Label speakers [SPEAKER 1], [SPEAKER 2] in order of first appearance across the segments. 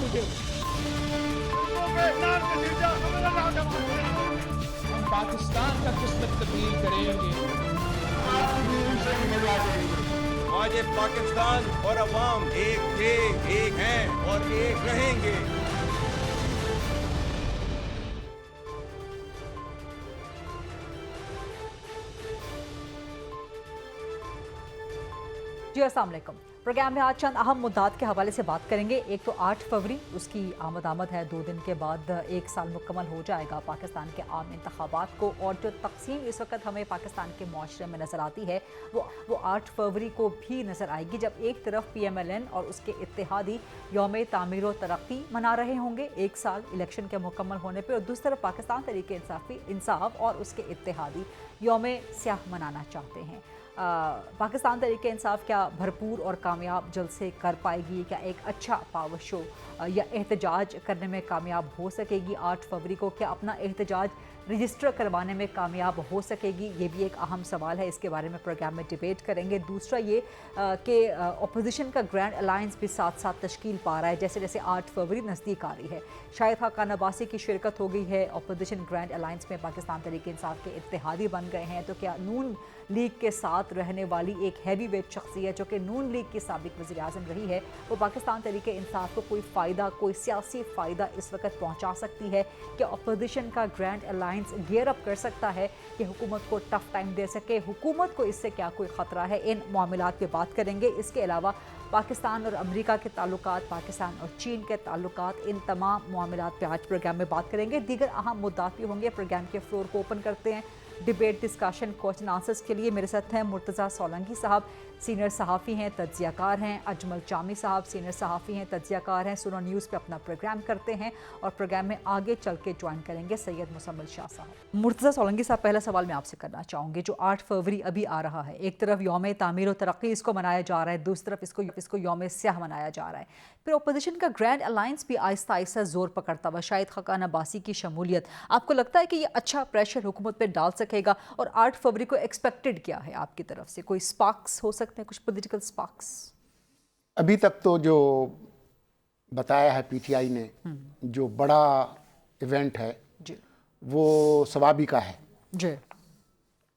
[SPEAKER 1] मुझे। हम पाकिस्तान का किस्मत तब्दील करेंगे।
[SPEAKER 2] आज ये पाकिस्तान और अवाम एक थे, एक हैं और एक रहेंगे।
[SPEAKER 3] जी अस्सलाम वालेकुम। प्रोग्राम में आज चंद अहम मुद्दात के हवाले से बात करेंगे। एक तो 8 फरवरी उसकी आमद है, 2 दिन के बाद 1 साल मुकम्मल हो जाएगा पाकिस्तान के आम इंतखाबात को, और जो तकसीम इस वक्त हमें पाकिस्तान के मुआशरे में नज़र आती है वो 8 फरवरी को भी नज़र आएगी, जब एक तरफ PMLN और उसके इत्तेहादी यौम तामीर व तरक्की मना रहे होंगे 1 साल इलेक्शन के मुकम्मल होने पर, और दूसरी तरफ पाकिस्तान तहरीक इंसाफ और उसके इत्तेहादी यौम स्याह मनाना चाहते हैं। पाकिस्तान तहरीक इंसाफ क्या भरपूर और कामयाब जलसे कर पाएगी? क्या एक अच्छा पावर शो या एहतजाज करने में कामयाब हो सकेगी 8 फरवरी को? क्या अपना एहतजाज रजिस्टर करवाने में कामयाब हो सकेगी? ये भी एक अहम सवाल है, इसके बारे में प्रोग्राम में डिबेट करेंगे। दूसरा ये कि अपोजिशन का ग्रैंड अलायंस भी साथ साथ तश्कील पा रहा है जैसे जैसे 8 फरवरी नज़दीक आ रही है। शाहिद खाकान अब्बासी की शिरकत हो गई है अपोजिशन ग्रैंड अलायंस में, पाकिस्तान तहरीक इंसाफ के इत्तेहादी बन गए हैं। तो क्या नून लीग के साथ रहने वाली एक हैवी वेट शख्सियत जो कि नून लीग की साबिक वज़ीर आज़म रही है, वो पाकिस्तान तहरीक इंसाफ को कोई फ़ायदा, कोई सियासी फ़ायदा इस वक्त पहुँचा सकती है? क्या अपोजिशन का ग्रैंड अलायंस गियर अप कर सकता है कि हुकूमत को टफ टाइम दे सके? हुकूमत को इससे क्या कोई ख़तरा है? इन मामलात पे बात करेंगे। इसके अलावा पाकिस्तान और अमेरिका के ताल्लुकात, पाकिस्तान और चीन के ताल्लुकात, इन तमाम मामलात पे आज प्रोग्राम में बात करेंगे। दीगर अहम मुद्दात भी होंगे। प्रोग्राम के फ्लोर को ओपन करते हैं डिबेट, डिस्कशन, क्वेश्चन आंसर्स के लिए। मेरे साथ हैं मुर्तज़ा सोलंकी साहब, सीनियर सहाफ़ी हैं, तज्ज़ियाकार हैं। अजमल जामी साहब, सीनियर सहाफ़ी हैं, तज्ज़ियाकार हैं, सुनो न्यूज़ पे अपना प्रोग्राम करते हैं, और प्रोग्राम में आगे चल के ज्वाइन करेंगे सैयद मुसम्मल शाह साहब। मुर्तज़ा सोलंकी साहब, पहला सवाल मैं आपसे करना चाहूँगी। जो 8 फरवरी अभी आ रहा है, एक तरफ यौम तामीर व तरक्की इसको मनाया जा रहा है, दूसरी तरफ इसको यौम स्याह मनाया जा रहा है। फिर अपोजिशन का ग्रैंड अलायंस भी आहिस्ता आहिस्ता जोर पकड़ता हुआ, शाहिद खाकान अब्बासी की शमूलियत, आपको लगता है कि ये अच्छा प्रेशर हुकूमत पे डाल सकेगा? और 8 फरवरी को एक्सपेक्टेड क्या है आपकी तरफ से? कोई स्पार्क्स हो सकते हैं, कुछ पॉलिटिकल स्पार्क्स?
[SPEAKER 4] अभी तक तो जो बताया है PTI ने, जो बड़ा इवेंट है
[SPEAKER 3] जी,
[SPEAKER 4] वो सवाबी का है
[SPEAKER 3] जी,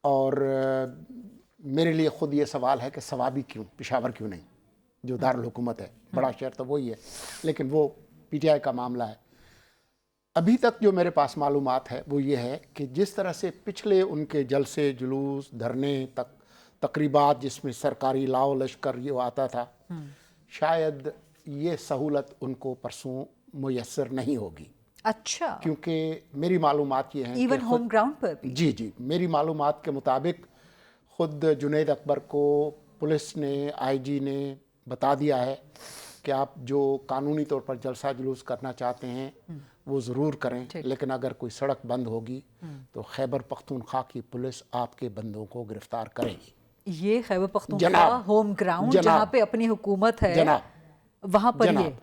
[SPEAKER 4] और मेरे लिए ख़ुद ये सवाल है कि सवाबी क्यों, पेशावर क्यों नहीं, जो दारुल हुकूमत है, बड़ा शहर तो वही है, लेकिन वो PTI का मामला है। अभी तक जो मेरे पास मालूमात है वो ये है कि जिस तरह से पिछले उनके जलसे, जुलूस, धरने, तकरीबात जिसमें सरकारी लाओ लश्कर ये आता था, शायद ये सहूलत उनको परसों मुयस्सर नहीं होगी।
[SPEAKER 3] अच्छा,
[SPEAKER 4] क्योंकि मेरी मालूमात ये हैं
[SPEAKER 3] इवन
[SPEAKER 4] कि
[SPEAKER 3] होम ग्राउंड पर भी?
[SPEAKER 4] जी, मेरी मालूमात के मुताबिक ख़ुद जुनैद अकबर को पुलिस ने, IG ने बता दिया है कि आप जो कानूनी तौर पर जलसा जुलूस करना चाहते हैं वो ज़रूर करें, लेकिन अगर कोई सड़क बंद होगी तो खैबर पख्तूनख्वा की पुलिस आपके बंदों को गिरफ्तार करेगी।
[SPEAKER 3] ये खैबर पख्तूनख्वा होम ग्राउंड जहाँ पे अपनी हुकूमत है, वहाँ पर ये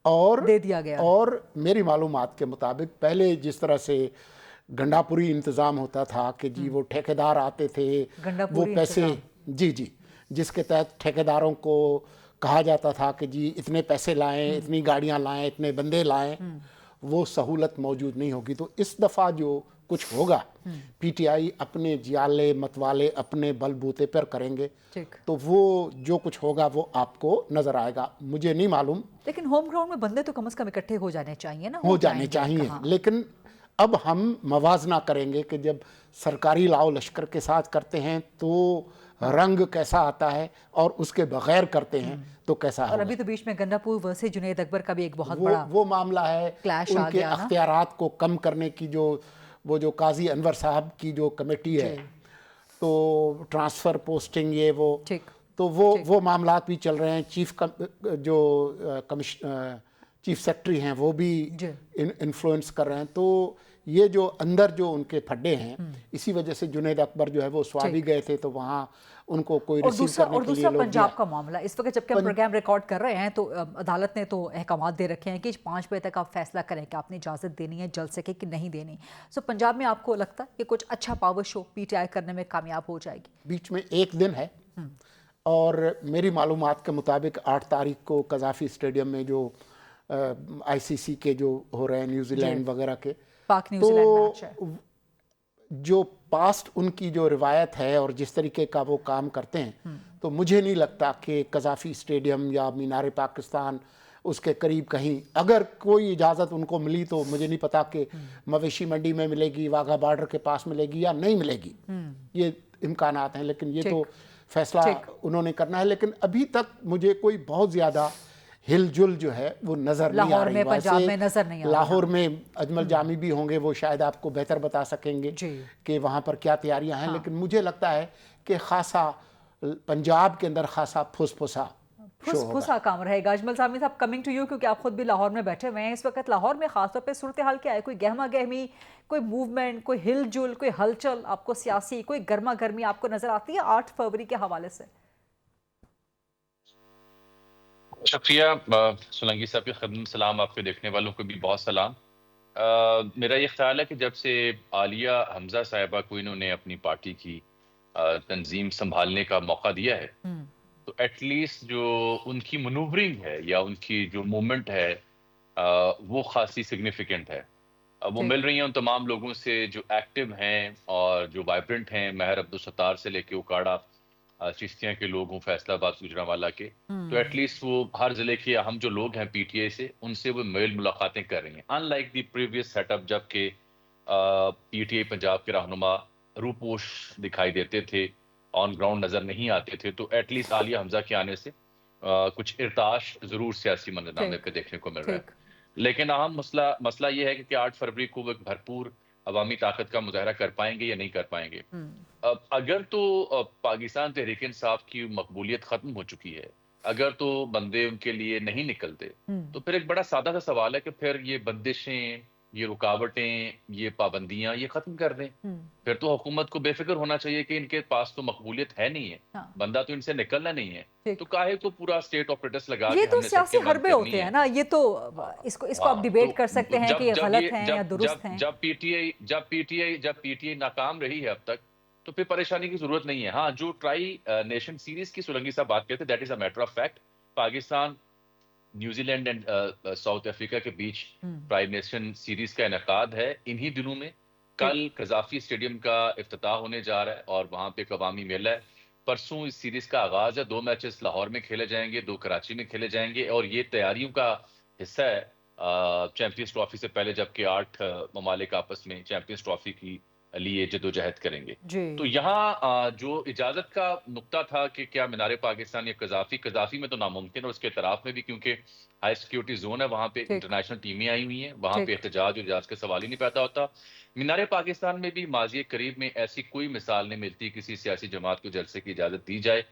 [SPEAKER 4] और
[SPEAKER 3] दे दिया गया।
[SPEAKER 4] और मेरी मालूमात के मुताबिक पहले जिस तरह से गंडापुरी इंतज़ाम होता था कि जी वो ठेकेदार आते थे, वो पैसे, जी, जिसके तहत ठेकेदारों को कहा जाता था कि जी इतने पैसे लाएं, इतनी गाड़ियां लाएं, इतने बंदे लाएं, वो सहूलत मौजूद नहीं होगी। तो इस दफ़ा जो कुछ होगा PTI अपने जियाले मतवाले अपने बलबूते पर करेंगे, तो वो जो कुछ होगा वो आपको नज़र आएगा। मुझे नहीं मालूम,
[SPEAKER 3] लेकिन होम ग्राउंड में बंदे तो कम से कम इकट्ठे हो जाने चाहिए ना?
[SPEAKER 4] हो जाने चाहिए, लेकिन अब हम मवाजना करेंगे कि जब सरकारी लाओ लश्कर के साथ करते हैं तो रंग कैसा आता है और उसके बगैर करते हैं तो कैसा है।
[SPEAKER 3] और अभी तो बीच में गंडापुर वर्सेस जुनैद अकबर का भी एक बहुत बड़ा
[SPEAKER 4] वो मामला है,
[SPEAKER 3] क्लैश आ
[SPEAKER 4] उनके
[SPEAKER 3] गया ना?
[SPEAKER 4] अख्तियारात को कम करने की जो काजी अनवर साहब की जो कमेटी है, तो ट्रांसफ़र पोस्टिंग ये वो, तो वो मामला भी चल रहे हैं। चीफ सेक्रेटरी हैं वो भी इन्फ्लुएंस कर रहे हैं। तो ये जो अंदर जो उनके फड्डे हैं, इसी वजह से जुनैद अकबर जो है वो स्वाबी गए थे, तो वहाँ उनको कोई रिसीव करने के लिए लोग
[SPEAKER 3] पंजाब का मामला इस वक्त जबकि हम प्रोग्राम रिकॉर्ड कर रहे हैं तो अदालत ने तो अहकाम दे रखे हैं कि 5 बजे तक आप फैसला करें कि आपने इजाज़त देनी है जल सके कि नहीं देनी। सो पंजाब में आपको लगता है कि कुछ अच्छा पावर शो PTI करने में कामयाब हो जाएगी?
[SPEAKER 4] बीच में एक दिन है और मेरी मालूमात के मुताबिक 8 तारीख को कज़ाफ़ी स्टेडियम में जो आईसीसी के जो हो रहे हैं न्यूजी लैंड वगैरह के,
[SPEAKER 3] पाक न्यूजीलैंड मैच है।
[SPEAKER 4] तो जो पास्ट उनकी जो रिवायत है और जिस तरीके का वो काम करते हैं, तो मुझे नहीं लगता कि कज़ाफ़ी स्टेडियम या मीनार पाकिस्तान उसके करीब कहीं, अगर कोई इजाज़त उनको मिली तो मुझे नहीं पता कि मवेशी मंडी में मिलेगी, वाघा बॉर्डर के पास मिलेगी या नहीं मिलेगी, ये इम्कानात हैं, लेकिन ये तो फैसला उन्होंने करना है। लेकिन अभी तक मुझे कोई बहुत ज़्यादा हिलजुल जो है वो नज़र नहीं आ रही।
[SPEAKER 3] पंजाब में नज़र नहीं आ रही।
[SPEAKER 4] लाहौर में अजमल जामी भी होंगे, वो शायद आपको बेहतर बता सकेंगे कि वहाँ पर क्या तैयारियां हैं। लेकिन मुझे लगता है कि खासा पंजाब के अंदर खासा फुसफुसा
[SPEAKER 3] काम रहेगा। अजमल साहब साहब, कमिंग टू यू, क्योंकि आप खुद भी लाहौर में बैठे हुए हैं इस वक्त। लाहौर में खासतौर पे सूरत हाल क्या है? कोई गहमा गहमी, कोई मूवमेंट, कोई हिलजुल, कोई हलचल आपको सियासी, कोई गर्मा गर्मी आपको नजर आती है 8 फरवरी के हवाले से?
[SPEAKER 5] शुक्रिया सोलंकी साहब की खिदमत, सलाम आपके देखने वालों को भी बहुत सलाम। मेरा ये ख्याल है कि जब से आलिया हमजा साहिबा को इन्होंने अपनी पार्टी की तंजीम संभालने का मौका दिया है, तो एटलीस्ट जो उनकी मनूवरिंग है या उनकी जो मूवमेंट है वो खासी सिग्निफिकेंट है। वो मिल रही हैं उन तमाम लोगों से जो एक्टिव हैं और जो वाइब्रेंट हैं, महर अब्दुल सत्तार से लेके उकाड़ा चिश्तिया के लोग हों, फैसलाबाद, गुजरांवाला के, तो एटलीस्ट वो हर जिले के हम जो लोग हैं पीटीआई से, उनसे वो मेल मुलाकातें कर रही हैं। अनलाइक दी प्रीवियस सेटअप जबकि पीटीआई पंजाब के रहनुमा रूपोश दिखाई देते थे, ऑन ग्राउंड नजर नहीं आते थे, तो एटलीस्ट आलिया हमजा के आने से कुछ इर्ताश जरूर सियासी मंजरनामे पे देखने को मिल रहा है। लेकिन अहम मसला ये है कि 8 फरवरी को वो एक भरपूर अवामी ताकत का मुजाहरा कर पाएंगे या नहीं कर पाएंगे। अगर तो पाकिस्तान तहरीक इंसाफ की मकबूलियत खत्म हो चुकी है, अगर तो बंदे उनके लिए नहीं निकलते, तो फिर एक बड़ा सादा सा सवाल है कि फिर ये बंदिशें, ये रुकावटें, ये पाबंदियां ये खत्म कर दें। फिर तो हुकूमत को बेफिक्र होना चाहिए कि इनके पास तो मकबूलियत है नहीं है, बंदा तो इनसे निकलना नहीं है, तो काहे को पूरा स्टेट ऑपरेटस लगा
[SPEAKER 3] ये तो सियासी हरबे होते हैं ना, ये तो इसको आप डिबेट कर सकते हैं कि ये गलत हैं या दुरुस्त हैं।
[SPEAKER 5] जब पीटीआई नाकाम रही है अब तक, तो फिर परेशानी की जरूरत नहीं है। हाँ, जो ट्राई नेशन सीरीज की सोलंकी साहब बात करते, that is a matter of fact. Pakistan, New Zealand and south Africa के बीच ट्राई नेशन सीरीज का इनकाद है इन्हीं दिनों में। कल कज़ाफ़ी स्टेडियम का इफ्तिताह होने जा रहा है और वहां पे एक अवामी मेला है। परसों इस सीरीज का आगाज है, 2 मैचेस लाहौर में खेले जाएंगे, 2 कराची में खेले जाएंगे, और ये तैयारियों का हिस्सा है चैंपियंस ट्रॉफी से पहले, जबकि 8 ममालिक आपस में चैंपियंस ट्रॉफी की लिए जदोजहद करेंगे। तो यहाँ जो इजाजत का नुक्ता था कि क्या मीनार पाकिस्तान या कज़ाफ़ी में तो नामुमकिन है, उसके तरफ में भी क्योंकि हाई सिक्योरिटी जोन है, वहां पे इंटरनेशनल टीमें आई हुई हैं, वहां पे एहतजाज और इजाज का सवाल ही नहीं पैदा होता। मीनार पाकिस्तान में भी माजी करीब में ऐसी कोई मिसाल नहीं मिलती किसी सियासी जमात को जलसे की इजाजत दी जाए।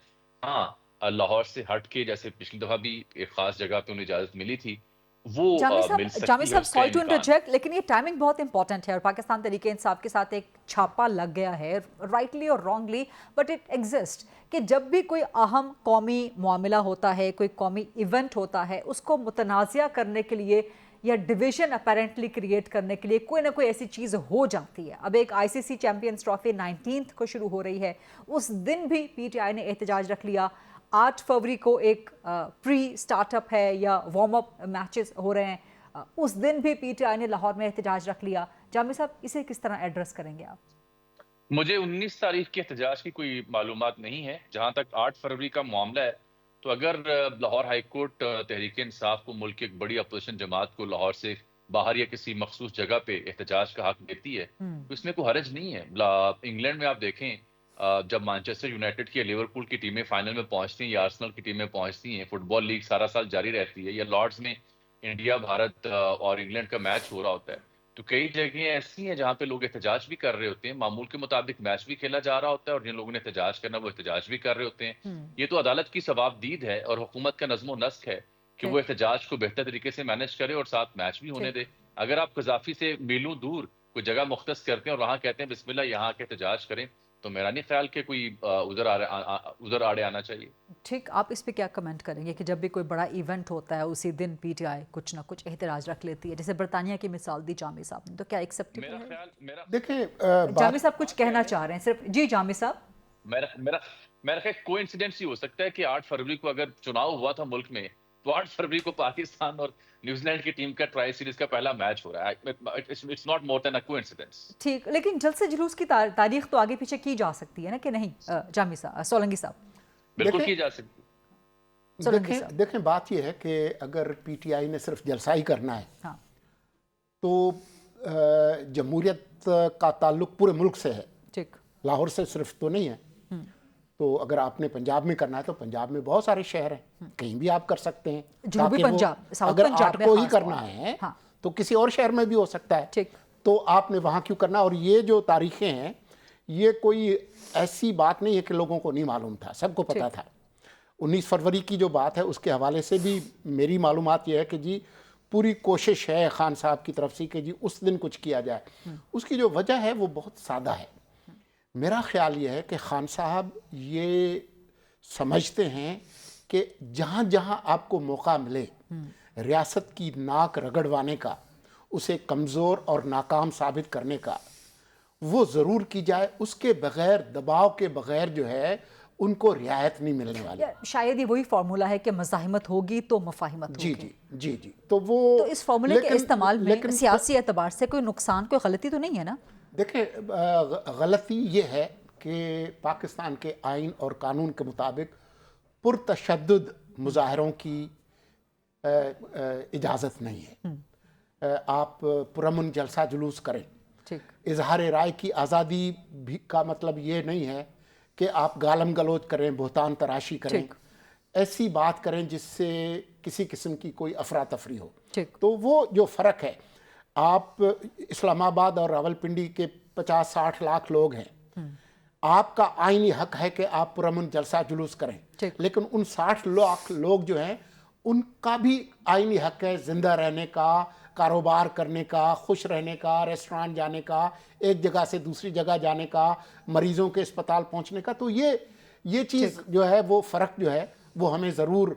[SPEAKER 5] हाँ, लाहौर से हट के, जैसे पिछली दफा भी एक खास जगह पे उन्हें इजाजत मिली थी, वो मिल सकती
[SPEAKER 3] जामी साहब, सॉरी टू इंटरजेक्ट, लेकिन ये टाइमिंग बहुत इंपॉर्टेंट है और पाकिस्तान तरीके इंसाफ के साथ एक छापा लग गया है, राइटली और रॉन्गली, बट इट एग्जिस्ट, कि जब भी कोई अहम कौमी मामला होता है, कोई कौमी इवेंट होता है, उसको मुतनाज़िया करने के लिए या डिवीजन अपेरेंटली क्रिएट करने के लिए कोई ना कोई ऐसी चीज़ हो जाती है। अब एक आईसीसी चैंपियंस ट्रॉफी 19 को शुरू हो रही है, उस दिन भी पीटीआई ने एहतजाज रख लिया। 8 फरवरी को एक प्री स्टार्टअप है या वार्म अप मैचेस हो रहे हैं, उस दिन भी पीटीआई ने लाहौर में एहतजाज रख लिया। जामी साहब, इसे किस तरह एड्रेस करेंगे आप?
[SPEAKER 5] मुझे 19 तारीख के एहतजाज की कोई मालूमात नहीं है। जहां तक 8 फरवरी का मामला है, तो अगर लाहौर हाई कोर्ट तहरीक इंसाफ को, मुल्क की एक बड़ी अपोजिशन जमात को, लाहौर से बाहर या किसी मखसूस जगह पे एहतजाज का हक देती है, तो इसमें कोई हरज नहीं है। इंग्लैंड में आप देखें, जब मैनचेस्टर यूनाइटेड की, लिवरपूल की टीमें फाइनल में पहुंचती हैं या आर्सेनल की टीमें पहुंचती हैं, फुटबॉल लीग सारा साल जारी रहती है, या लॉर्ड्स में इंडिया, भारत और इंग्लैंड का मैच हो रहा होता है, तो कई जगह ऐसी हैं जहां पे लोग एहतजाज भी कर रहे होते हैं, मामूल के मुताबिक मैच भी खेला जा रहा होता है, और जिन लोगों ने एहतजाज करना वो एहतजाज भी कर रहे होते हैं। ये तो अदालत की सवाबदीद है और हुकूमत का नज़्म नस्क है कि वो एहतजाज को बेहतर तरीके से मैनेज करे और साथ मैच भी होने दे। अगर आप कज़ाफ़ी से मीलों दूर कोई जगह मुख्तस करते हैं और वहां कहते हैं बिस्मिल्लाह यहाँ के एहतजाज करें, तो मेरा नहीं ख्याल कि कोई उधर आड़े आना चाहिए।
[SPEAKER 3] ठीक, आप इस पे क्या कमेंट करेंगे कि जब भी कोई बड़ा इवेंट होता है उसी दिन पीटीआई कुछ ना कुछ एहतजाज रख लेती है, जैसे बर्तानिया की मिसाल दी जामी साहब ने, तो क्या एक्सेप्टेबल है?
[SPEAKER 4] देखिए,
[SPEAKER 3] जामी साहब कुछ कहना चाह रहे हैं सिर्फ? जी जामी साहब।
[SPEAKER 5] मेरा ख्याल कोइंसिडेंस ही हो सकता है कि 8 फरवरी को अगर चुनाव हुआ था मुल्क में, تو 8 فروری کو پاکستان اور نیوزی لینڈ کی ٹیم کا ٹرائی سیریز کا پہلا میچ ہو رہا ہے. It's not more than a coincidence.
[SPEAKER 3] ٹھیک، لیکن جلسے جلوس کی تاریخ تو آگے پیچھے کی جا سکتی ہے نا کہ نہیں جامی صاحب، سولنگی صاحب؟
[SPEAKER 5] بالکل کی جا سکتی.
[SPEAKER 4] دیکھیں بات یہ ہے کہ اگر پی ٹی آئی نے صرف جلسہ ہی کرنا ہے تو جمہوریت کا تعلق پورے ملک سے ہے،
[SPEAKER 3] ٹھیک،
[SPEAKER 4] لاہور سے صرف تو نہیں ہے. تو اگر آپ نے پنجاب میں کرنا ہے تو پنجاب میں بہت سارے شہر ہیں، کہیں بھی آپ کر سکتے ہیں.
[SPEAKER 3] جنوبی پنجاب،
[SPEAKER 4] اگر 8 کو ہی کرنا ہے تو کسی اور شہر میں بھی ہو سکتا ہے. تو آپ نے وہاں کیوں کرنا؟ اور یہ جو تاریخیں ہیں یہ کوئی ایسی بات نہیں ہے کہ لوگوں کو نہیں معلوم تھا، سب کو پتا تھا. 19 فروری کی جو بات ہے اس کے حوالے سے بھی میری معلومات یہ ہے کہ جی پوری کوشش ہے خان صاحب کی طرف سے کہ جی اس دن کچھ کیا جائے. اس کی جو وجہ ہے وہ بہت سادہ ہے. میرا خیال یہ ہے کہ خان صاحب یہ سمجھتے ہیں کہ جہاں جہاں آپ کو موقع ملے ریاست کی ناک رگڑوانے کا، اسے کمزور اور ناکام ثابت کرنے کا، وہ ضرور کی جائے. اس کے بغیر، دباؤ کے بغیر جو ہے ان کو رعایت نہیں ملنے والی.
[SPEAKER 3] شاید یہ وہی فارمولا ہے کہ مزاحمت ہوگی تو مفاہمت ہوگی.
[SPEAKER 4] جی تو
[SPEAKER 3] اس فارمولے کے استعمال میں سیاسی اعتبار سے کوئی نقصان، کوئی غلطی تو نہیں ہے نا؟
[SPEAKER 4] دیکھیں غلطی یہ ہے کہ پاکستان کے آئین اور قانون کے مطابق پرتشدد مظاہروں کی اجازت نہیں ہے. آپ پرامن جلسہ جلوس کریں، اظہار رائے کی آزادی بھی کا مطلب یہ نہیں ہے کہ آپ گالم گلوچ کریں، بہتان تراشی کریں، ایسی بات کریں جس سے کسی قسم کی کوئی افراتفری ہو. تو وہ جو فرق ہے، آپ اسلام آباد اور راولپنڈی کے 50-60 لاکھ لوگ ہیں، آپ کا آئینی حق ہے کہ آپ پرامن جلسہ جلوس کریں، لیکن ان 60 لاکھ لوگ جو ہیں ان کا بھی آئینی حق ہے زندہ رہنے کا، کاروبار کرنے کا، خوش رہنے کا، ریسٹوران جانے کا، ایک جگہ سے دوسری جگہ جانے کا، مریضوں کے اسپتال پہنچنے کا. تو یہ چیز جو ہے وہ فرق جو ہے وہ ہمیں ضرور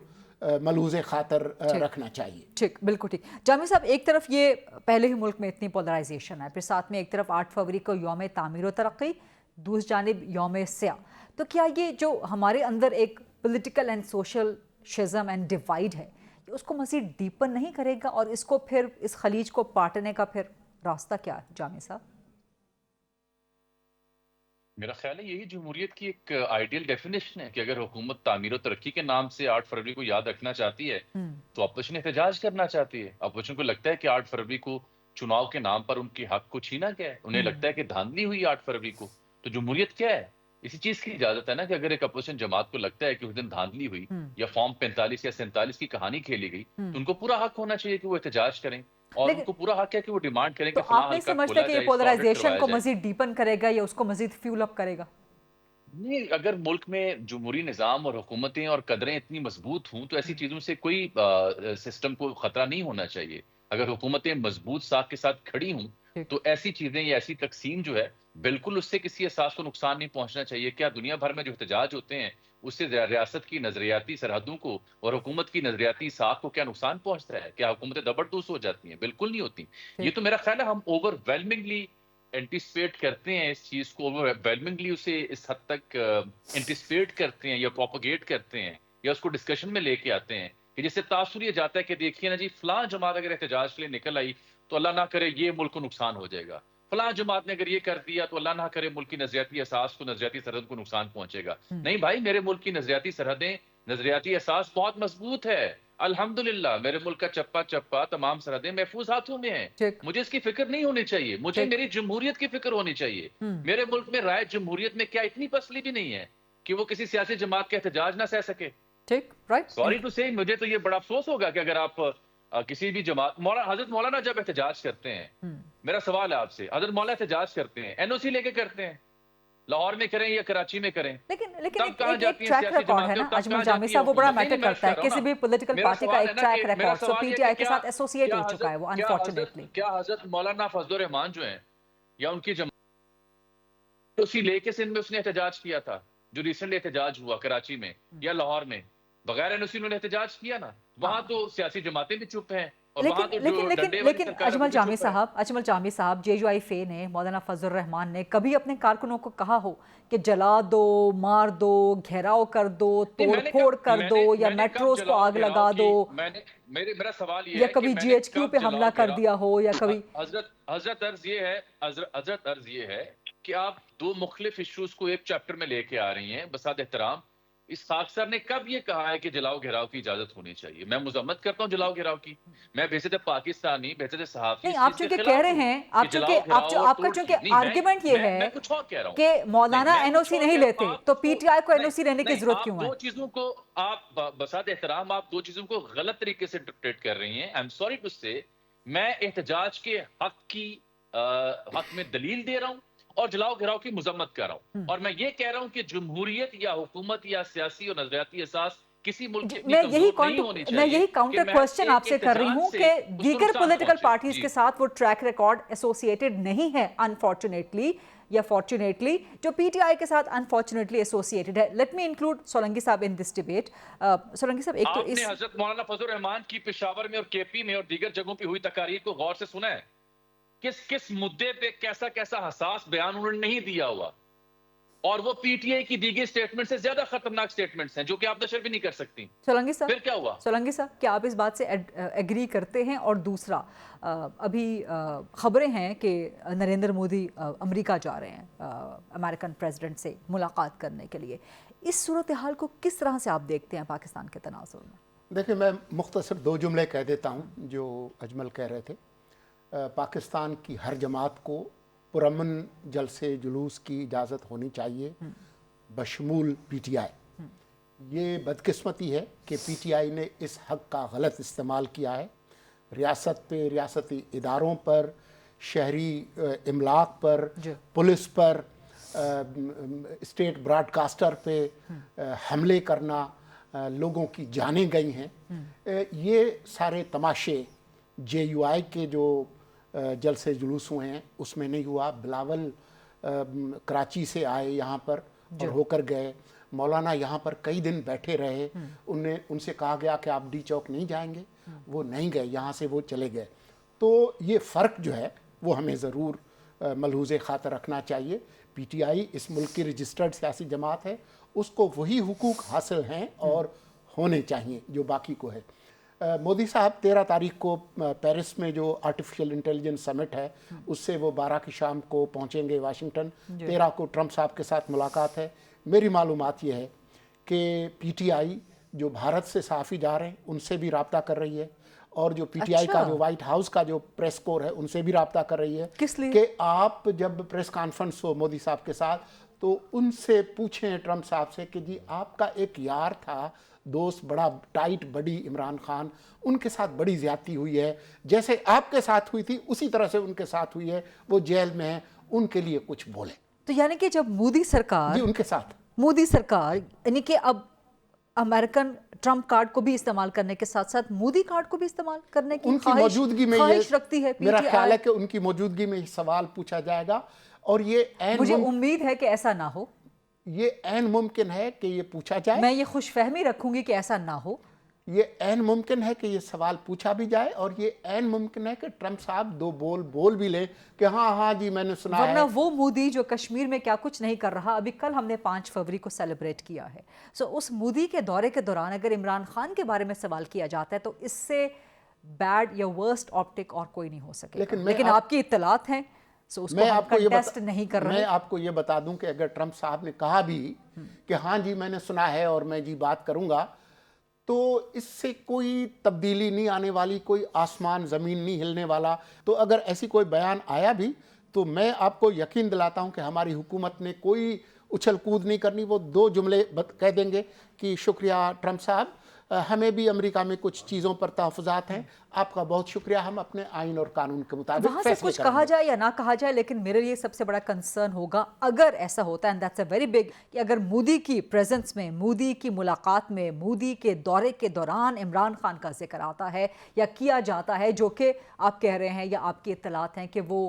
[SPEAKER 4] ملحوظ خاطر رکھنا چاہیے.
[SPEAKER 3] ٹھیک، بالکل ٹھیک. جامی صاحب، ایک طرف یہ پہلے ہی ملک میں اتنی پولرائزیشن ہے، پھر ساتھ میں ایک طرف 8 فروری کو یوم تعمیر و ترقی، دوسری جانب یوم سیاہ. تو کیا یہ جو ہمارے اندر ایک political and social schism and divide ہے، اس کو مزید ڈیپن نہیں کرے گا؟ اور اس کو پھر اس خلیج کو پاٹنے کا پھر راستہ کیا ہے جامی صاحب؟
[SPEAKER 5] میرا خیال ہے یہی جمہوریت کی ایک آئیڈیل ڈیفینیشن ہے کہ اگر حکومت تعمیر و ترقی کے نام سے 8 فروری کو یاد رکھنا چاہتی ہے تو اپوزیشن احتجاج کرنا چاہتی ہے. اپوزیشن کو لگتا ہے کہ 8 فروری کو چناؤ کے نام پر ان کے حق کو چھینا گیا ہے، انہیں لگتا ہے کہ دھاندلی ہوئی 8 فروری کو. تو جمہوریت کیا ہے؟ اسی چیز کی اجازت ہے نا کہ اگر ایک اپوزیشن جماعت کو لگتا ہے کہ اس دن دھاندلی ہوئی یا فارم 45 یا 47 کی کہانی کھیلی گئی تو ان کو پورا حق ہونا چاہیے کہ وہ احتجاج کریں، اور ان کو پورا حق ہے کہ وہ ڈیمانڈ کریں کہ
[SPEAKER 3] آپ نہیں سمجھتے کہ یہ پولرائزیشن کو مزید ڈیپن کرے گا یا اس کو مزید فیول اپ کرے گا؟
[SPEAKER 5] نہیں، اگر ملک میں جمہوری نظام اور حکومتیں اور قدریں اتنی مضبوط ہوں تو ایسی چیزوں سے کوئی سسٹم کو خطرہ نہیں ہونا چاہیے. اگر حکومتیں مضبوط ساتھ کے ساتھ کھڑی ہوں تو ایسی چیزیں یا ایسی تقسیم جو ہے بالکل اس سے کسی احساس کو نقصان نہیں پہنچنا چاہیے. کیا دنیا بھر میں جو احتجاج ہوتے ہیں اس سے ریاست کی نظریاتی سرحدوں کو اور حکومت کی نظریاتی ساکھ کو کیا نقصان پہنچتا ہے؟ کیا حکومتیں دبردوس ہو جاتی ہیں؟ بالکل نہیں ہوتی. یہ تو میرا خیال ہے ہم اوور ویلمنگلی اینٹیسپیٹ کرتے ہیں اس چیز کو، اوور ویلمنگلی اسے اس حد تک اینٹیسپیٹ کرتے ہیں یا پروپیگیٹ کرتے ہیں یا اس کو ڈسکشن میں لے کے آتے ہیں کہ جس سے تاثر یہ جاتا ہے کہ دیکھیے نا جی فلاں جماعت اگر احتجاج کے لیے نکل آئی تو اللہ نہ کرے یہ ملک کو نقصان ہو جائے گا، فلاں جماعت نے اگر یہ کر دیا تو اللہ نہ کرے ملک کی نظریاتی احساس کو، نظریاتی سرحد کو نقصان پہنچے گا. نہیں بھائی، میرے ملک کی نظریاتی سرحدیں، نظریاتی احساس بہت مضبوط ہے الحمدللہ. میرے ملک کا چپا چپا تمام سرحدیں محفوظ ہاتھوں میں ہیں. مجھے اس کی فکر نہیں ہونی چاہیے، مجھے میری جمہوریت کی فکر ہونی چاہیے. میرے ملک میں رائے جمہوریت میں کیا اتنی پسلی بھی نہیں ہے کہ وہ کسی سیاسی جماعت کا احتجاج نہ سہ سکے. سوری ٹو سے، مجھے تو یہ بڑا افسوس ہوگا کہ اگر آپ کسی بھی جماعت، حضرت مولانا جب احتجاج کرتے ہیں، میرا سوال ہے آپ سے، حضرت مولانا احتجاج کرتے ہیں این او سی لے کے کرتے ہیں، لاہور میں کریں یا کراچی میں کریں،
[SPEAKER 3] لیکن ایک ٹریک ریکارڈ ہے نا اجمل جامی صاحب، وہ بڑا میٹر کرتا ہے. کسی بھی پولیٹیکل پارٹی کا ایک track record so P T I کے ساتھ ایسوسیٹ ہو چکا ہے وہ انفارچونیٹلی.
[SPEAKER 5] کیا حضرت مولانا فضل الرحمان جو ہیں یا ان کی جماعت اسی لے کے سندھ میں اس نے احتجاج کیا تھا جو ریسنٹلی احتجاج ہوا کراچی میں یا لاہور میں؟ बगैर एनओसी उन्होंने एहतजाज किया ना, वहां तो सियासी जमातें भी चुप हैं।
[SPEAKER 3] लेकिन अजमल जामी साहब JUI ने, मौलाना फजल रहमान ने कभी अपने कारकुनों को कहा हो कि जला दो, मार दो, घेराव कर दो, तोड़ फोड़ कर दो, या मेट्रोस को आग लगा दो?
[SPEAKER 5] मेरा सवाल ये
[SPEAKER 3] या कभी GHQ पे हमला कर दिया हो, या कभी?
[SPEAKER 5] हजरत अर्ज ये है कि आप दो मुख्तलिफ इश्यूज को एक चैप्टर में लेके आ रही हैं। बसात एहतराम, इस खाकसर ने कब ये कहा है कि जलाओ घेराव की इजाजत होनी चाहिए? मैं मुजम्मत करता हूँ जलाओ घेराव की, मैं बेहद पाकिस्तानी, बेहद सहाफी।
[SPEAKER 3] नहीं, आप चूंकि कह रहे हैं, आपका चूंकि आर्गुमेंट ये है
[SPEAKER 5] कुछ और कह रहा हूँ
[SPEAKER 3] कि मौलाना NOC नहीं लेते, तो PTI को NOC लेने की जरूरत क्यों है?
[SPEAKER 5] दो चीजों को आप, बसात एहतराम, आप दो चीजों को गलत तरीके से इंटरप्रेट कर रही हैं। आई एम सॉरी टू से, मैं एहतजाज के हक में दलील दे रहा हूँ और जलाओ घेराव की मुजम्मत कर रहा हूँ, और मैं ये कह रहा हूँ कि जमहूरियत या हुकूमत या सियासी और नजरियाती एहसास किसी मुल्क की
[SPEAKER 3] मैं यही काउंटर क्वेश्चन आपसे कर रही हूँ कि दीगर पॉलिटिकल पार्टीज के साथ वो ट्रैक रिकॉर्ड एसोसिएटेड नहीं है, अनफॉर्चुनेटली या फॉर्चुनेटली, जो PTI के साथ अनफॉर्चुनेटली एसोसिएटेड है। लेट मी इंक्लूड सोलंकी साहब इन दिस डिबेट। सोलंकी साहब, एक तो इस
[SPEAKER 5] हजरत मौलाना फजल रहमान की पेशावर में और KP में और दीगर जगहों पे हुई तकारीर को गौर से सुना है? किस मुद्दे पे कैसा हसास बयान उन्होंने नहीं दिया हुआ, और वो PTI की दी गई स्टेटमेंट से ज्यादा खतरनाक स्टेटमेंट्स हैं जो कि आप नशर भी नहीं कर सकती।
[SPEAKER 3] सोलंकी साहब,
[SPEAKER 5] फिर क्या हुआ? सोलंकी
[SPEAKER 3] साहब, क्या आप इस बात से एग्री करते हैं? और दूसरा, अभी खबरें हैं कि नरेंद्र मोदी अमेरिका जा रहे हैं अमेरिकन प्रेसिडेंट से मुलाकात करने के लिए। इस सूरत हाल को किस तरह से आप देखते हैं पाकिस्तान के तनाज़ुर में?
[SPEAKER 4] देखिए, मैं मुख्तसर दो जुमले कह देता हूँ जो अजमल कह रहे थे। पाकिस्तान की हर जमात को पुरअमन जलसे जुलूस की इजाज़त होनी चाहिए, बशमूल PTI। ये बदकिस्मती है कि PTI ने इस हक़ का गलत इस्तेमाल किया है। रियासत पे, रियासती इदारों पर, शहरी इमलाक पर, पुलिस पर, स्टेट ब्रॉडकास्टर पे हमले करना, लोगों की जानें गई हैं। ये सारे तमाशे JUI के जो जलसे जुलूस हुए हैं उसमें नहीं हुआ। बिलावल कराची से आए यहाँ पर और होकर गए। मौलाना यहाँ पर कई दिन बैठे रहे। उनसे कहा गया कि आप D चौक नहीं जाएंगे, वो नहीं गए, यहाँ से वो चले गए। तो ये फ़र्क जो है वो हमें ज़रूर मलहूज़े खातर रखना चाहिए। PTI इस मुल्क की रजिस्टर्ड सियासी जमात है, उसको वही हुकूक हासिल हैं और होने चाहिए जो बाकी को है। मोदी साहब 13 तारीख को पेरिस में जो आर्टिफिशियल इंटेलिजेंस समिट है उससे वो 12 की शाम को पहुंचेंगे वाशिंगटन। 13 को ट्रंप साहब के साथ मुलाकात है। मेरी मालूमात ये है कि PTI जो भारत से सहाफ़ी जा रहे हैं उनसे भी राब्ता कर रही है, और जो PTI का जो वाइट हाउस का जो प्रेस कोर है उनसे भी राब्ता कर रही है।
[SPEAKER 3] किस लिए?
[SPEAKER 4] कि आप जब प्रेस कॉन्फ्रेंस हो मोदी साहब के साथ तो उनसे पूछें ट्रंप साहब से कि जी आपका एक यार था, दोस्त, बड़ा टाइट बडी इमरान खान, उनके साथ बड़ी ज़्यादती हुई है, जैसे आपके साथ हुई थी उसी तरह से उनके साथ हुई है, वो जेल में है, उनके लिए कुछ बोले।
[SPEAKER 3] तो यानी कि जब मोदी सरकार
[SPEAKER 4] जी उनके साथ
[SPEAKER 3] यानी कि अब अमेरिकन ट्रंप कार्ड को भी इस्तेमाल करने के साथ साथ मोदी कार्ड को भी इस्तेमाल करने की
[SPEAKER 4] उनकी मौजूदगी में
[SPEAKER 3] ख्वाहिश रखती है।
[SPEAKER 4] मेरा ख्याल है कि उनकी मौजूदगी में सवाल पूछा जाएगा, और ये
[SPEAKER 3] मुझे उम्मीद है कि ऐसा ना हो।
[SPEAKER 4] ये ऐन मुमकिन है कि ये पूछा जाए।
[SPEAKER 3] मैं ये खुशफहमी रखूंगी कि ऐसा ना हो।
[SPEAKER 4] ये ऐन मुमकिन है कि ये सवाल पूछा भी जाए, और ये ऐन मुमकिन है कि ट्रंप साहब दो बोल भी लें कि हाँ जी मैंने सुना है।
[SPEAKER 3] वरना वो मोदी जो कश्मीर में क्या कुछ नहीं कर रहा, अभी कल हमने 5 फरवरी को सेलिब्रेट किया है। सो उस मोदी के दौरे के दौरान अगर इमरान खान के बारे में सवाल किया जाता है तो इससे बैड या वर्स्ट ऑप्टिक और कोई नहीं हो सके। लेकिन आपकी इत्तलात हैं, सो उसको हम कंटेस्ट नहीं कर रहे।
[SPEAKER 4] मैं आपको ये बता दूं कि अगर ट्रंप साहब ने कहा भी कि हाँ जी मैंने सुना है और मैं जी बात करूंगा, तो इससे कोई तब्दीली नहीं आने वाली, कोई आसमान ज़मीन नहीं हिलने वाला। तो अगर ऐसी कोई बयान आया भी तो मैं आपको यकीन दिलाता हूं कि हमारी हुकूमत ने कोई उछल कूद नहीं करनी। वो 2 जुमले कह देंगे कि शुक्रिया ट्रंप साहब, हमें भी अमेरिका में कुछ चीज़ों पर तहफ़्फ़ुज़ात हैं, आपका बहुत शुक्रिया, हम अपने आइन और कानून के मुताबिक
[SPEAKER 3] वहाँ से कुछ कहा जाए या ना कहा जाए। लेकिन मेरे लिए सबसे बड़ा कंसर्न होगा अगर ऐसा होता है, and that's a very big, कि अगर मोदी की प्रेजेंस में, मोदी की मुलाकात में, मोदी के दौरे के दौरान इमरान खान का जिक्र आता है या किया जाता है, जो कि आप कह रहे हैं या आपकी इत्तलात हैं कि वो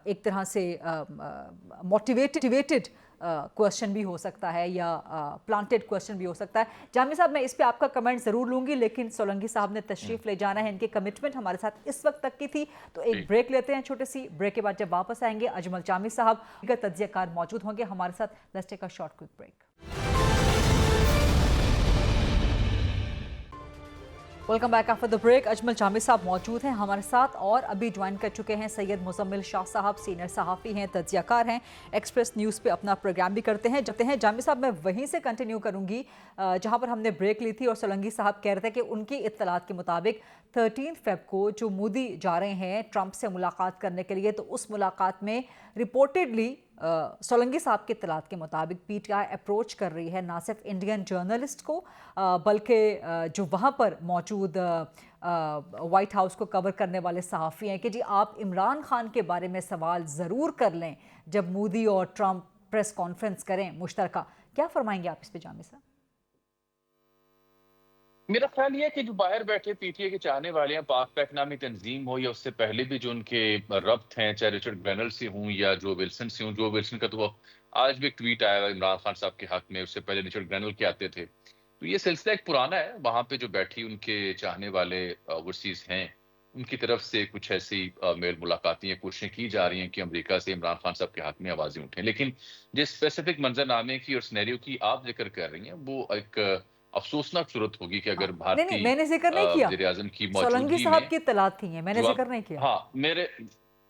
[SPEAKER 3] एक तरह से मोटिवेटेड क्वेश्चन भी हो सकता है या प्लांटेड क्वेश्चन भी हो सकता है। जामी साहब, मैं इस पे आपका कमेंट ज़रूर लूँगी, लेकिन सोलंकी साहब ने तशरीफ़ ले जाना है, इनकी कमिटमेंट हमारे साथ इस वक्त तक की थी, तो एक ब्रेक लेते हैं छोटी सी। ब्रेक के बाद जब वापस आएंगे अजमल जामी साहब तज्ज़ियाकार मौजूद होंगे हमारे साथ। Let's take a short quick break. Welcome back after the break. Ajmal Jami साहब मौजूद हैं हमारे साथ और अभी ज्वाइन कर चुके हैं सैयद मुजम्मिल शाह साहब, सीनियर सहाफ़ी हैं, तज्ज़ियाकार हैं, एक्सप्रेस न्यूज़ पे अपना प्रोग्राम भी करते हैं। जामी साहब, मैं वहीं से कंटिन्यू करूंगी जहां पर हमने ब्रेक ली थी और सोलंकी साहब कह रहे थे कि उनकी इत्तलात के मुताबिक 13 फ़रवरी को जो मोदी जा रहे हैं ट्रंप से मुलाकात करने के लिए, तो उस मुलाकात में रिपोर्टेडली सोलंकी साहब के इत्तलात के मुताबिक पीटीआई अप्रोच कर रही है ना सिर्फ इंडियन जर्नलिस्ट को बल्कि जो वहाँ पर मौजूद वाइट हाउस को कवर करने वाले सहाफ़ी हैं कि जी आप इमरान खान के बारे में सवाल ज़रूर कर लें जब मोदी और ट्रंप प्रेस कॉन्फ्रेंस करें मुश्तरका। क्या फरमाएंगे आप इस पे जामी साहब?
[SPEAKER 5] मेरा ख्याल ये है कि जो बाहर बैठे पीटीए के चाहने वाले हैं, पाक पैक नामी तंजीम हो या उससे पहले भी जो उनके रब्त हैं, चाहे रिचर्ड ग्रेनल से हों या जो विल्सन से हों, जो विल्सन का तो आज भी एक ट्वीट आया इमरान खान साहब के हक में, उससे पहले रिचर्ड ग्रेनल के आते थे। तो ये सिलसिला एक पुराना है, वहाँ पे जो बैठी उनके चाहने वाले ओवरसीज हैं, उनकी तरफ से कुछ ऐसी मेल मुलाकाती या कोशिशें की जा रही हैं कि अमेरिका से इमरान खान साहब के हक में आवाज़ें उठें। लेकिन जिस स्पेसिफिक मंजरनामे की और सिनेरियो की आप जिक्र कर रही हैं, वो एक अफसोसनाक सूरत होगी कि अगर भारतीय
[SPEAKER 3] मैंने जिक्र नहीं किया,
[SPEAKER 5] वज़ीर-ए-आज़म की
[SPEAKER 3] सोलंकी
[SPEAKER 5] मौजूदगी
[SPEAKER 3] साहब
[SPEAKER 5] में
[SPEAKER 3] की इत्तलात थी, मैंने जिक्र नहीं किया।
[SPEAKER 5] हाँ,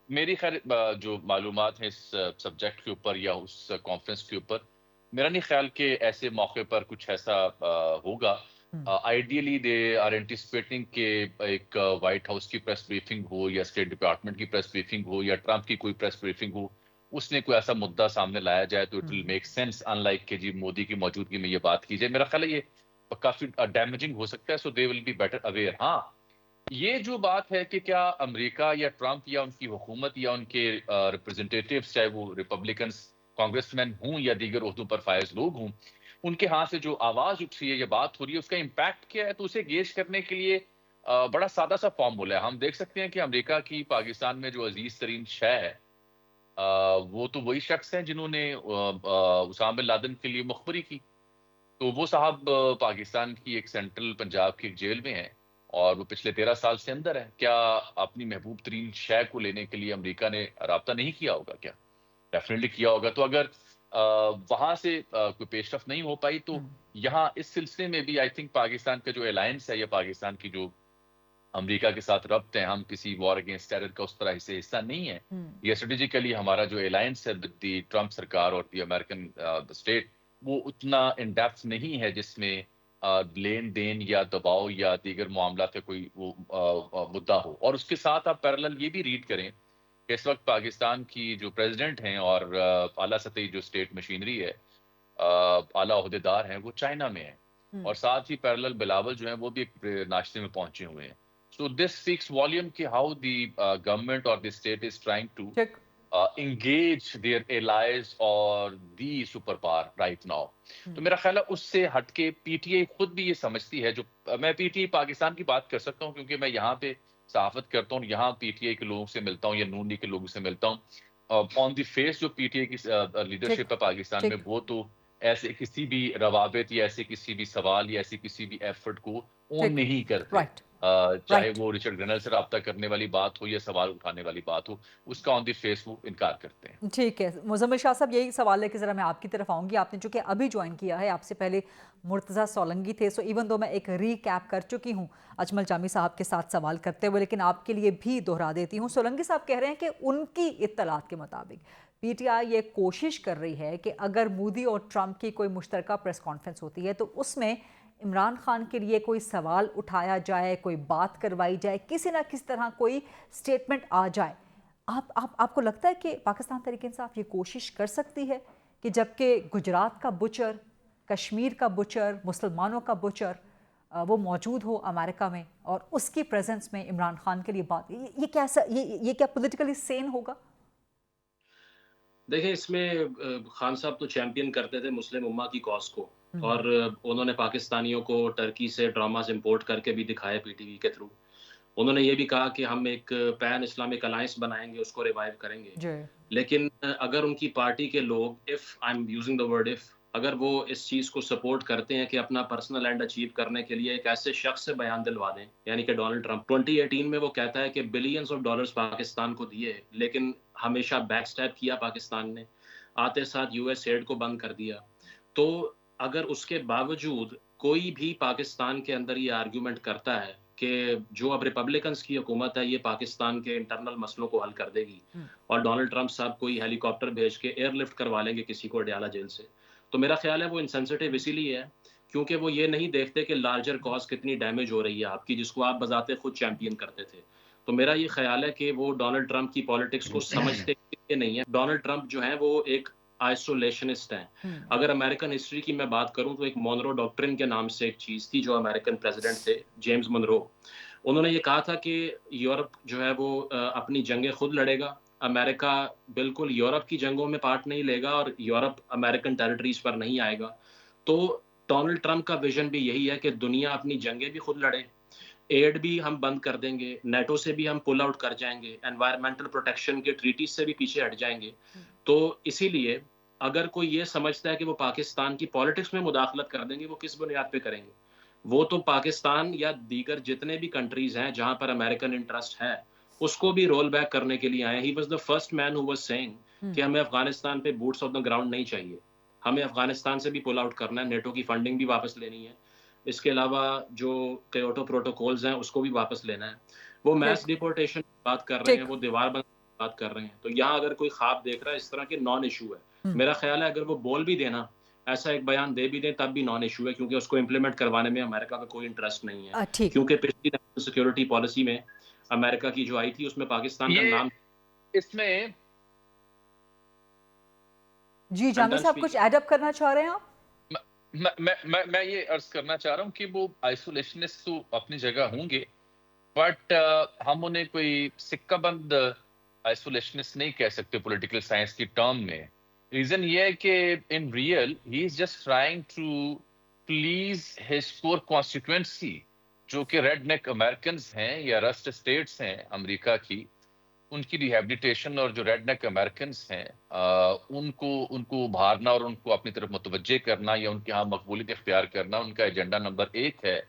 [SPEAKER 5] मेरी खैर जो मालूमात है इस सब्जेक्ट के ऊपर या उस कॉन्फ्रेंस के ऊपर, मेरा नहीं ख्याल कि ऐसे मौके पर कुछ ऐसा होगा। आइडियली दे आर एंटिसिपेटिंग कि एक व्हाइट हाउस की प्रेस ब्रीफिंग हो या स्टेट डिपार्टमेंट की प्रेस ब्रीफिंग हो या ट्रंप की कोई प्रेस ब्रीफिंग हो, उसमें कोई ऐसा मुद्दा सामने लाया जाए तो it will make sense, unlike कि जी मोदी की मौजूदगी में ये बात की जाए। मेरा ख्याल है ये काफी डैमेजिंग हो सकता है, so they will be better aware. हाँ, ये जो बात है कि क्या अमेरिका या ट्रंप या उनकी हुकूमत या उनके रिप्रेजेंटेटिव्स, चाहे वो रिपब्लिकन्स कांग्रेसमैन हों या दीगर ओहदों पर फायज लोग हों, उनके हाथ से जो आवाज उठ रही है, ये बात हो रही है, उसका इम्पैक्ट क्या है, तो उसे गेज करने के लिए बड़ा सादा सा फॉर्मूला है। हम देख सकते हैं कि अमेरिका की पाकिस्तान में जो अजीज तरीन शय है, वो तो वही शख्स हैं जिन्होंने उसामा बिन लादेन के लिए मुखबरी की। तो वो साहब पाकिस्तान की एक सेंट्रल पंजाब की एक जेल में हैं और वो पिछले 13 साल से अंदर है। क्या अपनी महबूब तरीन शय को लेने के लिए अमेरिका ने राब्ता नहीं किया होगा? क्या डेफिनेटली किया होगा। तो अगर वहां से कोई पेशरफ नहीं हो पाई, तो यहाँ इस सिलसिले में भी आई थिंक पाकिस्तान का जो अलायंस है या पाकिस्तान की जो अमेरिका के साथ रब्त है, हम किसी वॉर अगेंस्ट टेरर का उस तरह से हिस्सा नहीं है। ये स्ट्रेटेजिकली हमारा जो अलायंस है विद द ट्रंप सरकार और द अमेरिकन स्टेट, वो उतना इन डेप्थ नहीं है जिसमें लेन देन या दबाव या दीगर मामला का कोई वो मुद्दा हो। और उसके साथ आप पैरेलल ये भी रीड करें कि इस वक्त पाकिस्तान की जो प्रेसिडेंट हैं और आला सतही जो स्टेट मशीनरी है, आला ओहदेदार हैं, वो चाइना में हैं और साथ ही पैरेलल बिलावल जो हैं वो भी एक नाश्ते में पहुंचे हुए हैं। So this speaks volume कि how the government or the state is trying to engage their allies or the superpower right now. तो मेरा ख्याल है उससे हटके पीटीआई खुद भी ये समझती है, जो मैं पीटीआई पाकिस्तान की बात कर सकता हूँ क्योंकि मैं यहाँ पे सहाफत करता हूँ, यहाँ पीटीआई के लोगों से मिलता हूँ या नून लीग के लोगों से मिलता हूँ। ऑन द फेस जो पीटीआई की लीडरशिप है पाकिस्तान में, वो तो ऐसे किसी भी रवाबित या ऐसे किसी भी सवाल या ऐसे किसी भी एफर्ट को ओन नहीं करते। चाहे वो रिचर्ड ग्रेनल से राब्ता करने वाली बात हो या सवाल उठाने वाली बात हो, उसका ऑन द फेस वो इनकार करते हैं।
[SPEAKER 3] ठीक है मुजम्मिल शाह साहब, यही सवाल है कि ज़रा मैं आपकी तरफ आऊँगी। आपने चूँकि अभी ज्वाइन किया है, आपसे पहले मुर्तज़ा सोलंकी थे, सो इवन दो मैं एक रीकैप कर चुकी हूँ अजमल जामी साहब के साथ सवाल करते हुए, लेकिन आपके लिए भी दोहरा देती हूँ। सोलंकी साहब कह रहे हैं कि उनकी इत्तलात के मुताबिक पीटीआई ये कोशिश कर रही है कि अगर मोदी और ट्रंप की कोई मुश्तरका प्रेस कॉन्फ्रेंस होती है तो उसमें इमरान खान के लिए कोई सवाल उठाया जाए, कोई बात करवाई जाए, किसी ना किसी तरह कोई स्टेटमेंट आ जाए। आपको लगता है कि पाकिस्तान तहरीक इंसाफ ये कोशिश कर सकती है कि जबकि गुजरात का बुचर, कश्मीर का बुचर, मुसलमानों का बुचर वो मौजूद हो अमेरिका में और उसकी प्रेजेंस में इमरान खान के लिए बात, ये क्या पॉलिटिकली सेन होगा?
[SPEAKER 6] देखिए, इसमें खान साहब तो चैंपियन करते थे मुस्लिम उम्मा की कॉज को, और उन्होंने पाकिस्तानियों को टर्की से ड्रामास इंपोर्ट करके भी दिखाया पीटीवी के थ्रू। उन्होंने ये भी कहा कि हम एक पैन इस्लामिक अलायंस बनाएंगे, उसको रिवाइव करेंगे। لیکن اگر ان کی پارٹی کے لوگ اگر وہ اس چیز کو سپورٹ کرتے ہیں کہ اپنا پرسنل اینڈ اچیو کرنے کے لیے ایک ایسے شخص سے بیان دلوا دیں، یعنی کہ ڈونلڈ ٹرمپ 2018 میں وہ کہتا ہے کہ بلینز آف ڈالرز پاکستان کو دیے، لیکن ہمیشہ بیک سٹیپ کیا پاکستان نے، آتے ساتھ یو ایس ایڈ کو بند کر دیا. تو اگر اس کے باوجود کوئی بھی پاکستان کے اندر یہ آرگیومنٹ کرتا ہے کہ جو اب ریپبلکنز کی حکومت ہے یہ پاکستان کے انٹرنل مسئلوں کو حل کر دے گی اور ڈونلڈ ٹرمپ صاحب کوئی ہیلی کاپٹر بھیج کے ایئر لفٹ کروا لیں گے کسی کو اڈیالہ جیل سے، تو میرا خیال ہے وہ انسینسٹیو اسی لیے ہے کیونکہ وہ یہ نہیں دیکھتے کہ لارجر کاز کتنی ڈیمیج ہو رہی ہے آپ کی، جس کو آپ بذات خود چیمپئن کرتے تھے. تو میرا یہ خیال ہے کہ وہ ڈونلڈ ٹرمپ کی پالیٹکس کو سمجھتے نہیں ہیں. ڈونلڈ ٹرمپ جو ہیں وہ ایک آئسولیشنسٹ ہیں. اگر امریکن ہسٹری کی میں بات کروں تو ایک مونرو ڈاکٹرن کے نام سے ایک چیز تھی جو امریکن پریزیڈنٹ تھے جیمز منرو، انہوں نے یہ کہا تھا کہ یورپ جو ہے وہ اپنی جنگیں خود لڑے گا، امریکہ بالکل یورپ کی جنگوں میں پارٹ نہیں لے گا اور یورپ امریکن ٹیریٹریز پر نہیں آئے گا. تو ڈونلڈ ٹرمپ کا ویژن بھی یہی ہے کہ دنیا اپنی جنگیں بھی خود لڑے، ایڈ بھی ہم بند کر دیں گے، نیٹو سے بھی ہم پل آؤٹ کر جائیں گے، انوائرمنٹل پروٹیکشن کے ٹریٹیز سے بھی پیچھے ہٹ جائیں گے. تو اسی لیے اگر کوئی یہ سمجھتا ہے کہ وہ پاکستان کی پالیٹکس میں مداخلت کر دیں گے، وہ کس بنیاد پہ کریں گے؟ وہ تو پاکستان یا دیگر جتنے بھی کنٹریز ہیں جہاں پر امریکن انٹرسٹ ہے اس کو بھی رول بیک کرنے کے لیے آئے. He was the first man who was saying کہ ہمیں افغانستان پہ بوٹس آن دا گراؤنڈ نہیں چاہیے، ہمیں افغانستان سے بھی پل آؤٹ کرنا ہے، نیٹو کی فنڈنگ بھی واپس لینی ہے، اس کے علاوہ جو کیوٹو پروٹوکولز ہیں اس کو بھی واپس لینا ہے. وہ میس ڈیپورٹیشن بات کر رہے ہیں، وہ دیوار بند بات کر رہے ہیں. تو یہاں اگر کوئی خواب دیکھ رہا ہے اس طرح کے نان ایشو ہے. میرا خیال ہے اگر وہ بول بھی دینا، ایسا ایک بیان دے بھی دیں تب بھی نان ایشو ہے، کیونکہ اس کو امپلیمنٹ کروانے میں امریکہ کا کوئی انٹرسٹ نہیں ہے. کیونکہ پچھلی نیشنل سیکیورٹی پالیسی میں امریکہ کی جو آئی تھی اس میں پاکستان کا نام
[SPEAKER 5] اس میں
[SPEAKER 3] جی جامع صاحب کچھ ایڈ اپ کرنا چاہ رہے ہیں آپ؟
[SPEAKER 5] میں یہ عرض کرنا چاہ رہا ہوں کہ وہ آئسولیشنسٹ تو اپنی جگہ ہوں گے، بٹ ہم انہیں کوئی سکہ بند آئسولیشنسٹ نہیں کہہ سکتے پولیٹیکل سائنس کی ٹرم میں. ریزن یہ ہے کہ in real he is just trying to please his core constituency, جو کہ ریڈ نیک امریکنز ہیں یا رسٹ اسٹیٹس ہیں امریکہ کی، ان کی ریہیبلیٹیشن اور جو ریڈ نیک امریکنز ہیں ان کو ابھارنا اور ان کو اپنی طرف متوجہ کرنا یا ان کے ہاں مقبولیت اختیار کرنا ان کا ایجنڈا نمبر 1 ہے.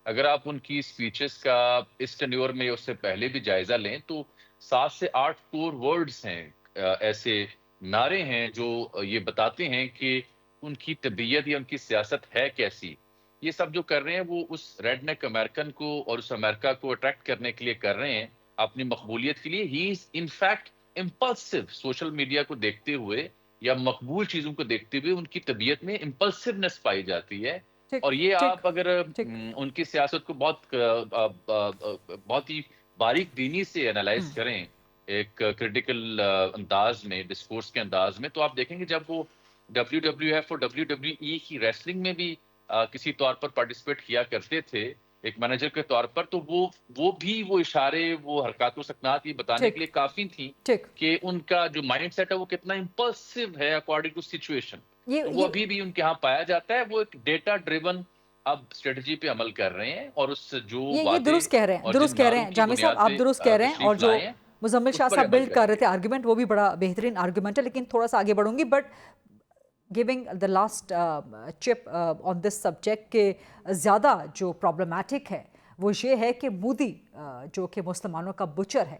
[SPEAKER 5] اگر آپ ان کی اسپیچز کا اس ٹینیور میں اس سے پہلے بھی جائزہ لیں تو 7 سے 8 کور ورڈز ہیں، ایسے نعرے ہیں جو یہ بتاتے ہیں کہ ان کی طبیعت یا ان کی سیاست ہے کیسی. یہ سب جو کر رہے ہیں وہ اس ریڈ نیک امریکن کو اور اس امریکہ کو اٹریکٹ کرنے کے لیے کر رہے ہیں اپنی مقبولیت کے لیے. He is in fact impulsive. Social media کو دیکھتے ہوئے یا مقبول چیزوں کو دیکھتے ہوئے ان کی طبیعت میں امپلسونیس پائی جاتی ہے. اور یہ آپ اگر ان کی سیاست کو بہت ہی باریک بینی سے انالائز کریں ایک کریٹیکل انداز میں، ڈسکورس کے انداز میں، تو آپ دیکھیں گے جب وہ WWF اور WWE کی ریسلنگ میں بھی کسی طور پر پارٹیسپیٹ کیا کرتے تھے ایک مینیجر کے طور پر، تو وہ بھی وہ اشارے، وہ حرکات و سکنات یہ بتانے کے لیے کافی تھیں کہ ان کا جو مائنڈ سیٹ ہے وہ کتنا امپلسو ہے اکارڈنگ ٹو سچویشن. وہ ابھی بھی ان کے ہاں پایا جاتا ہے. وہ ایک ڈیٹا ڈریون اب اسٹریٹجی پہ عمل کر رہے ہیں اور اس جو
[SPEAKER 3] یہ درست کہہ رہے ہیں جامع صاحب، آپ درست کہہ رہے ہیں. اور جو مزمل شاہ صاحب بلڈ کر رہے تھے آرگیومنٹ، وہ بھی بڑا بہترین آرگیومنٹ ہے. لیکن تھوڑا سا آگے بڑھوں گی، بٹ گیونگ دا لاسٹ چپ آن دس سبجیکٹ کہ زیادہ جو پرابلمٹک ہے وہ یہ ہے کہ مودی جو کہ مسلمانوں کا بچر ہے،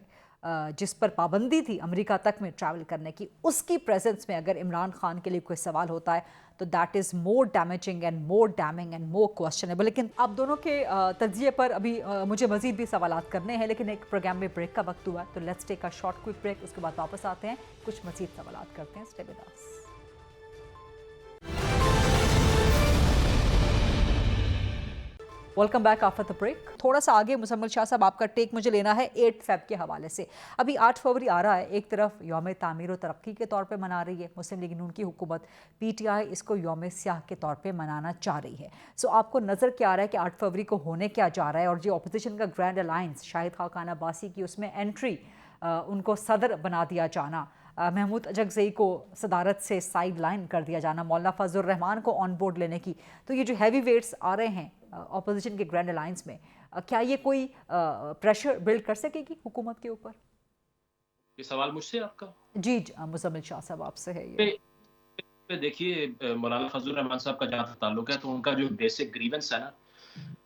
[SPEAKER 3] جس پر پابندی تھی امریکہ تک میں ٹریول کرنے کی، اس کی پریزنس میں اگر عمران خان کے لیے کوئی سوال ہوتا ہے تو that is more damaging and more damning and more questionable. لیکن آپ دونوں کے تجزیے پر ابھی مجھے مزید بھی سوالات کرنے ہیں، لیکن ایک پروگرام میں بریک کا وقت ہوا ہے، تو let's take a short quick break. اس کے بعد واپس آتے ہیں، کچھ مزید سوالات کرتے ہیں. Stay with us. Welcome back after the break. تھوڑا سا آگے مزمل شاہ صاحب آپ کا ٹیک مجھے لینا ہے 8 فیب کے حوالے سے. ابھی 8 فروری آ رہا ہے. ایک طرف یوم تعمیر و ترقی کے طور پہ منا رہی ہے مسلم لیگ نون کی حکومت، PTI اس کو یوم سیاہ کے طور پہ منانا چاہ رہی ہے. سو آپ کو نظر کیا آ رہا ہے کہ 8 فروری کو ہونے کیا جا رہا ہے؟ اور جو اپوزیشن کا گرینڈ الائنس شاہد خاقان عباسی کی اس میں انٹری، ان کو صدر بنا دیا جانا، محمود اجگزئی کو صدارت سے سائیڈ لائن کر دیا جانا، مولانا فضل الرحمان کو آن بورڈ لینے کی، تو یہ جو ہیوی ویٹس آ رہے ہیں اپوزیشن کے گرینڈ الائنس میں، کیا یہ کوئی پریشر بلڈ کر سکے گی حکومت کے اوپر؟
[SPEAKER 6] ये सवाल मुझसे आपका?
[SPEAKER 3] जी मुजम्मिल शाह साहब आपसे है ये।
[SPEAKER 6] देखिए मौलाना फजल रहमान साहब का जहाँ तक ताल्लुक है, तो उनका जो बेसिक ग्रीवेंस है ना,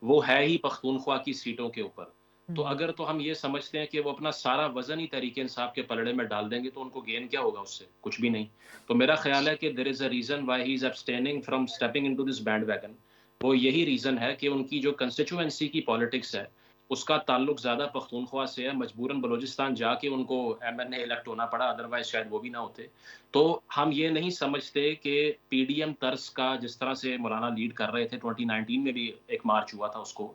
[SPEAKER 6] वो है ही पख्तूनख्वा की सीटों के ऊपर। तो अगर तो हम ये समझते हैं कि वो अपना सारा वजन ही तहरीक इंसाफ के पलड़े में डाल देंगे, तो उनको गेन क्या होगा उससे? कुछ भी नहीं। तो मेरा ख्याल है कि there is a reason why he is abstaining from stepping into this bandwagon. वो यही रीजन है कि उनकी जो कंस्टिट्यूएंसी की पॉलिटिक्स है, उसका ताल्लुक ज़्यादा पख्तूनख्वा से है। मजबूरन बलूचिस्तान जाके उनको एमएनए इलेक्ट होना पड़ा, अदरवाइज शायद वो भी ना होते। तो हम ये नहीं समझते कि पीडीएम तर्स का जिस तरह से मौलाना लीड कर रहे थे, 2019 में भी एक मार्च हुआ था उसको,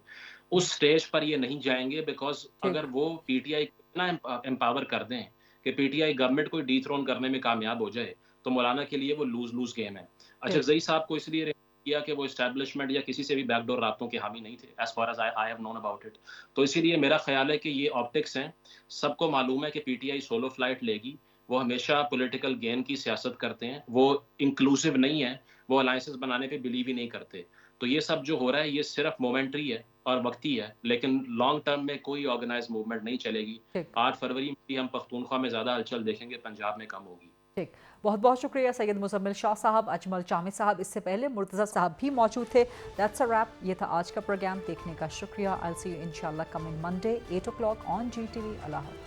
[SPEAKER 6] उस स्टेज पर ये नहीं जाएंगे, बिकॉज अगर वो पीटीआई को इतना एम्पावर कर दें कि पीटीआई गवर्नमेंट को डिथ्रोन करने में कामयाब हो जाए, तो मौलाना के लिए वो लूज लूज गेम है। अशरफजई साहब को इसलिए किया कि वो एस्टैब्लिशमेंट या किसी से भी बैकडोर राब्तों के हामी नहीं थे, as far as I have known about it. तो इसीलिए मेरा ख्याल है कि ये ऑप्टिक्स हैं। सबको मालूम है कि पीटीआई सोलो फ्लाइट लेगी। वो हमेशा पॉलिटिकल गेन की सियासत करते हैं, वो इंक्लूसिव नहीं है, वो अलायंसेस बनाने पे बिलीव ही नहीं करते। तो ये सब जो हो रहा है, ये सिर्फ मोमेंट्री है और वक्ती है, लेकिन लॉन्ग टर्म में कोई ऑर्गेनाइज मूवमेंट नहीं चलेगी। 8 फरवरी में भी हम पख्तूनख्वा में ज़्यादा हलचल देखेंगे, पंजाब में कम होगी।
[SPEAKER 3] ठीक, बहुत बहुत शुक्रिया सैयद मुजम्मिल शाह साहब, अजमल जामी साहब, इससे पहले मुर्तज़ा साहब भी मौजूद थे। That's a wrap. ये था आज का प्रोग्राम। देखने का शुक्रिया। आई विल सी यू इंशाल्लाह coming Monday 8 o'clock on GTV। अल्लाह हाफ़िज़।